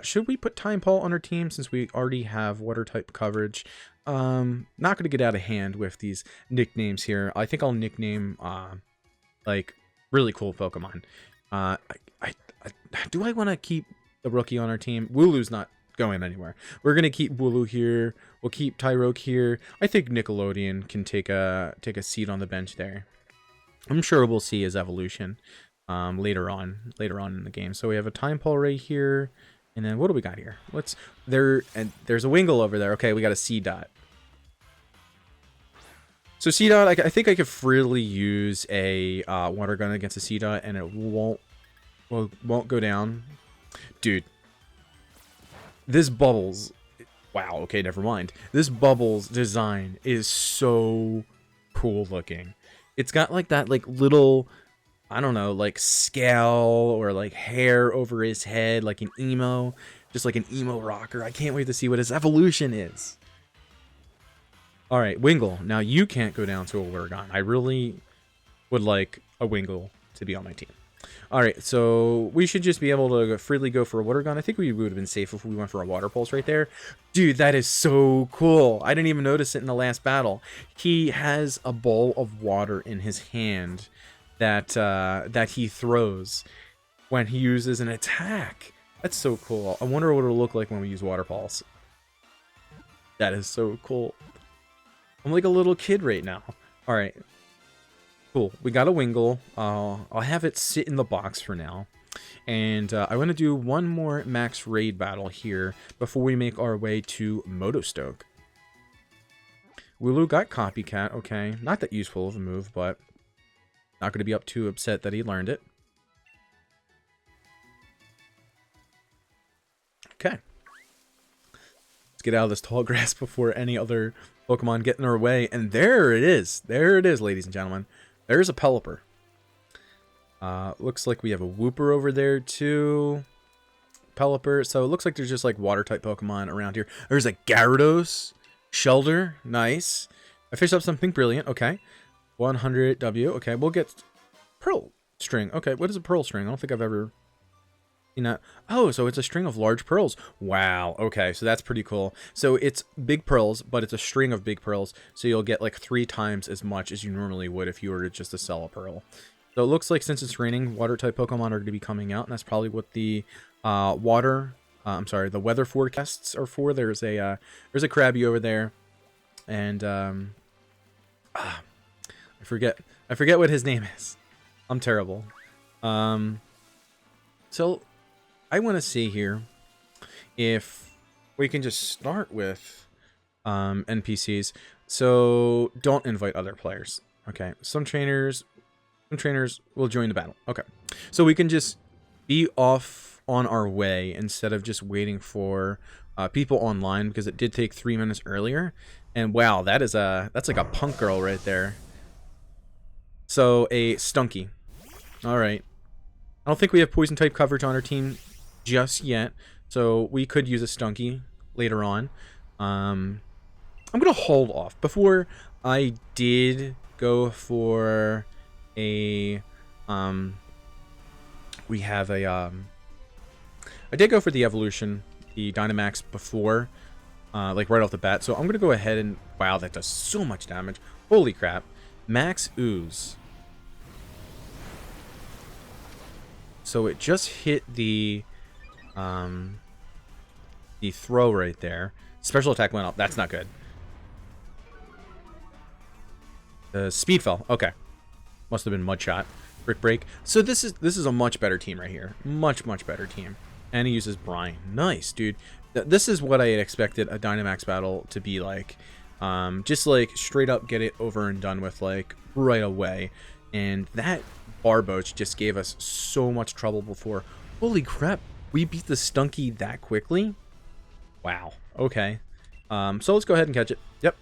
Should we put Time Pole on our team since we already have water type coverage? Not going to get out of hand with these nicknames here. I think I'll nickname, like, really cool Pokemon. Do I want to keep the rookie on our team? Wooloo's not going anywhere. We're gonna keep Wooloo here. We'll keep Tyroke here. I think Nickelodeon can take a seat on the bench there. I'm sure we'll see his evolution later on in the game. So we have a Time Pole right here, and then what do we got here? There's a Wingull over there. Okay, we got a C-Dot. So C-Dot, I think I could freely use a water gun against a C-Dot, and it won't go down. Dude, this Bubbles, wow, okay, never mind. This Bubbles design is so cool looking. It's got like that like little, I don't know, like scale or like hair over his head, like an emo, just like an emo rocker. I can't wait to see what his evolution is. All right, Wingull. Now you can't go down to a water gun. I really would like a Wingull to be on my team. All right, so we should just be able to freely go for a water gun. I think we would have been safe if we went for a water pulse right there. Dude, that is so cool. I didn't even notice it in the last battle. He has a bowl of water in his hand that he throws when he uses an attack. That's so cool. I wonder what it'll look like when we use water pulse. That is so cool. I'm like a little kid right now. All right. Cool. We got a Wingull. I'll have it sit in the box for now. And I want to do one more max raid battle here before we make our way to Motostoke. Wooloo got Copycat. Okay. Not that useful of a move, but not going to be up too upset that he learned it. Okay. Let's get out of this tall grass before any other Pokemon get in our way. And there it is. There it is, ladies and gentlemen. There's a Pelipper. Looks like we have a Wooper over there too. Pelipper. So it looks like there's just like water type Pokemon around here. There's a Gyarados. Shelter. Nice. I fished up something brilliant. Okay. 100 W. Okay. We'll get Pearl String. Okay. What is a Pearl String? I don't think I've ever seen that. Oh, so it's a string of large pearls. Wow. Okay. So that's pretty cool. So it's big pearls, but it's a string of big pearls. So you'll get like 3 times as much as you normally would if you were just to sell a pearl. So it looks like since it's raining, water type Pokemon are going to be coming out, and that's probably what the the weather forecasts are for. There's a Krabby over there, and I forget what his name is. I'm terrible. So I want to see here if we can just start with NPCs. So don't invite other players. Okay, some trainers will join the battle. Okay, so we can just be off on our way instead of just waiting for people online, because it did take 3 minutes earlier. And wow, that's like a punk girl right there. So a Stunky. All right. I don't think we have poison type coverage on our team just yet, so we could use a Stunky later on. I'm gonna hold off. Before I did go for a I did go for the evolution, the Dynamax before, like right off the bat. So I'm gonna go ahead and wow, that does so much damage. Holy crap! Max Ooze. So it just hit the throw right there. Special attack went up. That's not good. The speed fell. Okay. Must have been Mud Shot. Brick Break. So this is a much better team right here. Much better team. And he uses Brine. Nice, dude. This is what I had expected a Dynamax battle to be like. Just like straight up get it over and done with like right away. And that Barboach just gave us so much trouble before. Holy crap. We beat the Stunky that quickly? Wow. Okay. So let's go ahead and catch it. Yep.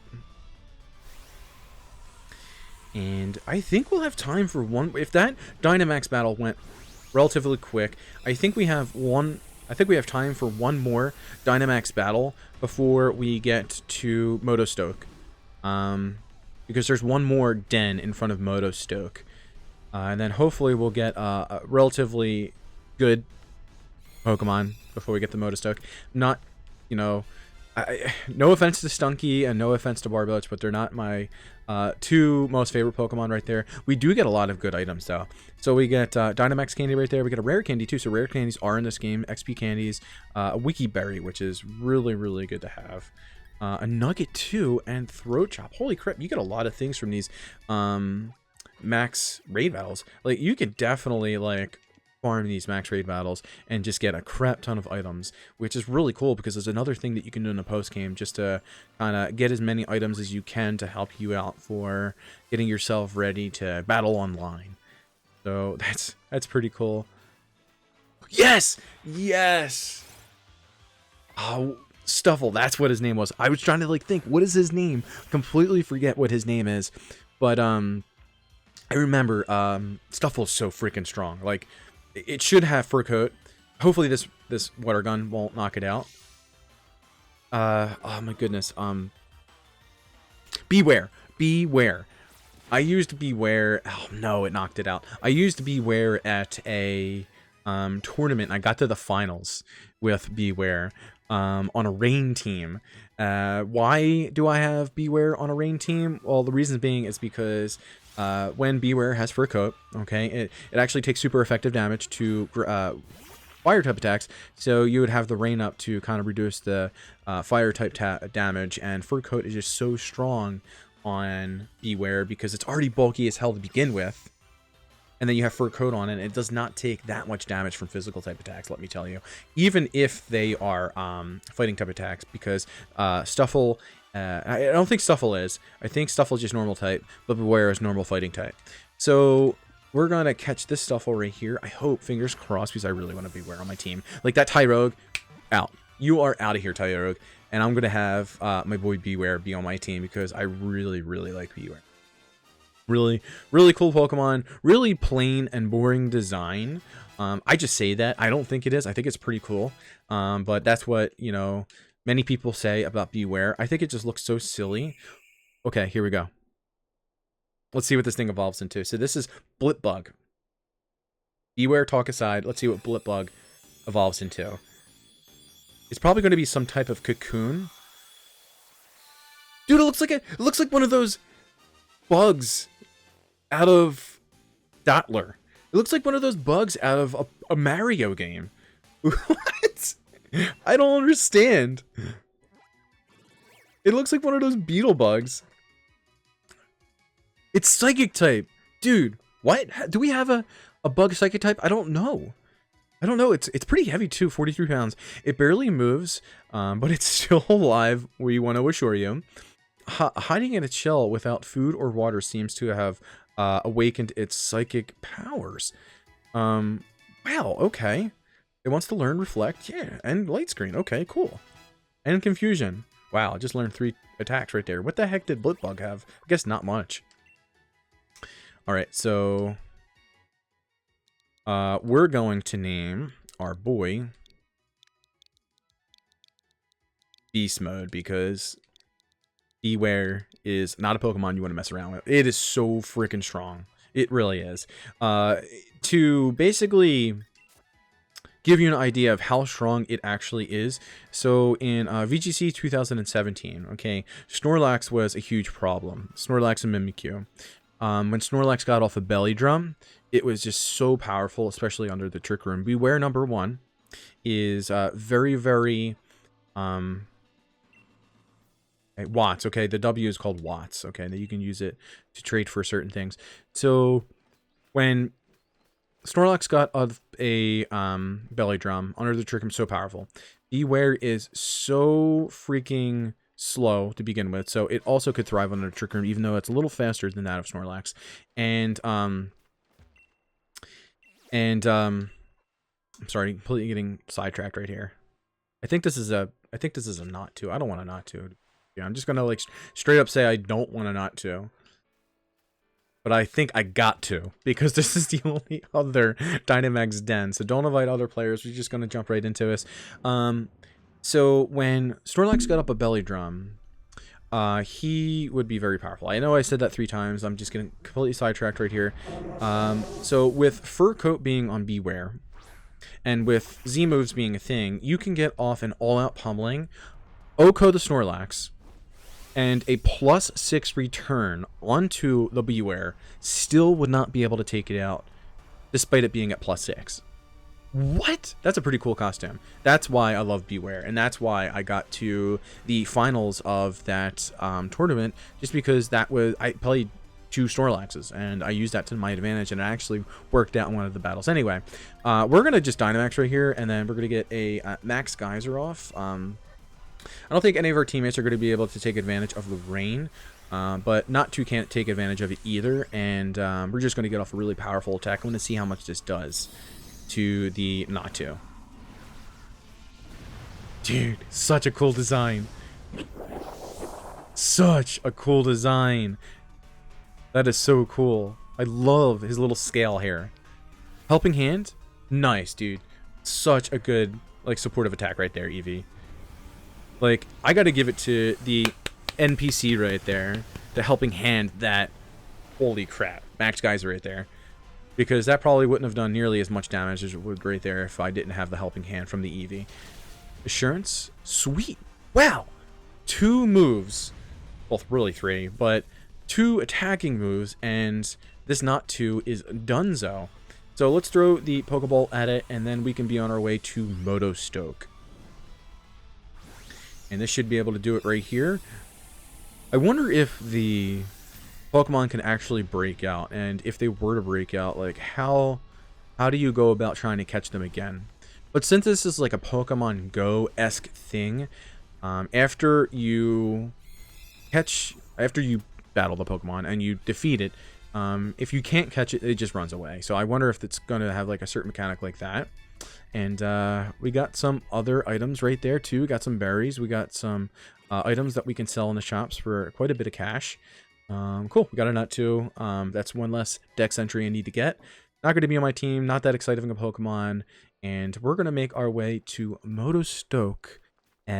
And I think we'll have time for one. If that Dynamax battle went relatively quick, I think we have time for one more Dynamax battle before we get to Motostoke. Because there's one more den in front of Motostoke. And then hopefully we'll get a relatively good Pokemon before we get to Motostoke. Not, you know, no offense to Stunky and no offense to Barbilge, but they're not my two most favorite Pokemon right there. We do get a lot of good items though. So we get DYNAMAX candy right there. We get a rare candy too. So rare candies are in this game. XP candies, a Wiki Berry, which is really, really good to have. A Nugget too, and Throat Chop. Holy crap, you get a lot of things from these max raid battles. Like, you could definitely, like, farm these max raid battles and just get a crap ton of items, which is really cool because there's another thing that you can do in a post game just to kind of get as many items as you can to help you out for getting yourself ready to battle online. So that's pretty cool. Yes! Yes! Oh, Stuffle, that's what his name was. I was trying to like think, what is his name? Completely forget what his name is. But I remember Stuffle's so freaking strong. Like, it should have fur coat. Hopefully this water gun won't knock it out. Oh my goodness. Beware. Beware. I used Beware. Oh no, it knocked it out. I used Beware at a tournament. I got to the finals with Beware on a rain team. Why do I have Beware on a rain team? Well, the reason being is because when Beware has fur coat, okay, it actually takes super effective damage to fire type attacks, so you would have the rain up to kind of reduce the fire type damage, and fur coat is just so strong on Beware because it's already bulky as hell to begin with. And then you have fur coat on it, and it does not take that much damage from physical type attacks, let me tell you. Even if they are fighting type attacks, because Stuffle, I don't think Stuffle is. I think Stuffle is just normal type, but Beware is normal fighting type. So we're going to catch this Stuffle right here. I hope, fingers crossed, because I really want to Beware on my team. Like that Tyrogue, out. You are out of here, Tyrogue. And I'm going to have my boy Beware be on my team because I really, really like Beware. Really, really cool Pokemon. Really plain and boring design. I just say that. I don't think it is. I think it's pretty cool. But that's what, you know, many people say about Beware. I think it just looks so silly. Okay, here we go. Let's see what this thing evolves into. So this is Blipbug. Beware talk aside. Let's see what Blipbug evolves into. It's probably going to be some type of cocoon. Dude, it looks like one of those bugs out of Dottler. It looks like one of those bugs out of a Mario game. What? I don't understand. It looks like one of those beetle bugs. It's psychic type. Dude, what? Do we have a bug psychic type? I don't know. I don't know. It's pretty heavy too, 43 pounds. It barely moves, but it's still alive, we want to assure you. Hiding in its shell without food or water seems to have awakened its psychic powers. Wow, okay. It wants to learn Reflect, yeah, and Light Screen. Okay, cool. And Confusion. Wow, I just learned 3 attacks right there. What the heck did Blipbug have? I guess not much. Alright, so we're going to name our boy Beast Mode because Beware is not a Pokemon you want to mess around with. It is so freaking strong. It really is. To basically give you an idea of how strong it actually is, so in VGC 2017, okay, Snorlax was a huge problem. Snorlax and Mimikyu. When Snorlax got off a belly drum, it was just so powerful, especially under the Trick Room. Beware number 1 is very, very... Watts, okay, the W is called Watts, okay, that you can use it to trade for certain things. So when Snorlax got a belly drum under the Trick Room, so powerful. Beware is so freaking slow to begin with, so it also could thrive under the Trick Room, even though it's a little faster than that of Snorlax. And I'm sorry, completely getting sidetracked right here. I think this is a not to. I don't want a not to. Yeah, I'm just gonna like straight up say I don't want a not to. But I think I got to, because this is the only other Dynamax den. So don't invite other players. We're just gonna jump right into this. So when Snorlax got up a belly drum, he would be very powerful. I know I said that 3 times. I'm just getting completely sidetracked right here. So with Fur Coat being on Beware, and with Z moves being a thing, you can get off an all-out pummeling Oko the Snorlax, and a +6 return onto the Beware, still would not be able to take it out, despite it being at +6. What? That's a pretty cool costume. That's why I love Beware, and that's why I got to the finals of that tournament, just because I played 2 Snorlaxes, and I used that to my advantage, and it actually worked out in one of the battles. Anyway, we're going to just DYNAMAX right here, and then we're going to get a Max Geyser off. I don't think any of our teammates are going to be able to take advantage of the rain, but not two can't take advantage of it either, and we're just going to get off a really powerful attack. I want to see how much this does to the Natu. Dude, such a cool design. Such a cool design. That is so cool. I love his little scale here. Helping Hand? Nice, dude. Such a good, like, supportive attack right there, Eevee. Like, I gotta give it to the NPC right there. The Helping Hand that... Holy crap. Max Geyser right there. Because that probably wouldn't have done nearly as much damage as it would right there if I didn't have the Helping Hand from the Eevee. Assurance? Sweet. Wow. 2 moves. Well, really 3, but 2 attacking moves, and this Natu is donezo. So let's throw the Pokeball at it, and then we can be on our way to Motostoke. And this should be able to do it right here. I wonder if the Pokemon can actually break out, and if they were to break out, like how do you go about trying to catch them again? But since this is like a Pokemon Go-esque thing, after you battle the Pokemon and you defeat it, if you can't catch it, it just runs away. So I wonder if it's going to have like a certain mechanic like that. And we got some other items right there too. We got some berries. We got some items that we can sell in the shops for quite a bit of cash. Cool. We got a Natu. That's one less Dex entry I need to get. Not going to be on my team. Not that exciting of a Pokemon. And we're going to make our way to Motostoke.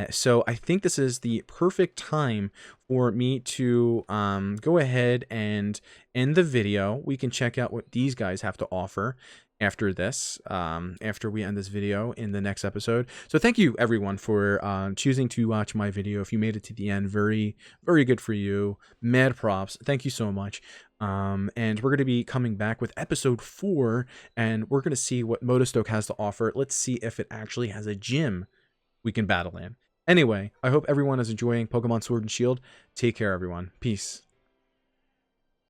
So I think this is the perfect time for me to go ahead and end the video. We can check out what these guys have to offer after this, after we end this video in the next episode. So thank you everyone for choosing to watch my video. If you made it to the end, very, very good for you. Mad props. Thank you so much. And we're going to be coming back with episode 4, and we're going to see what Motostoke has to offer. Let's see if it actually has a gym we can battle in. Anyway, I hope everyone is enjoying Pokemon Sword and Shield. Take care, everyone. Peace.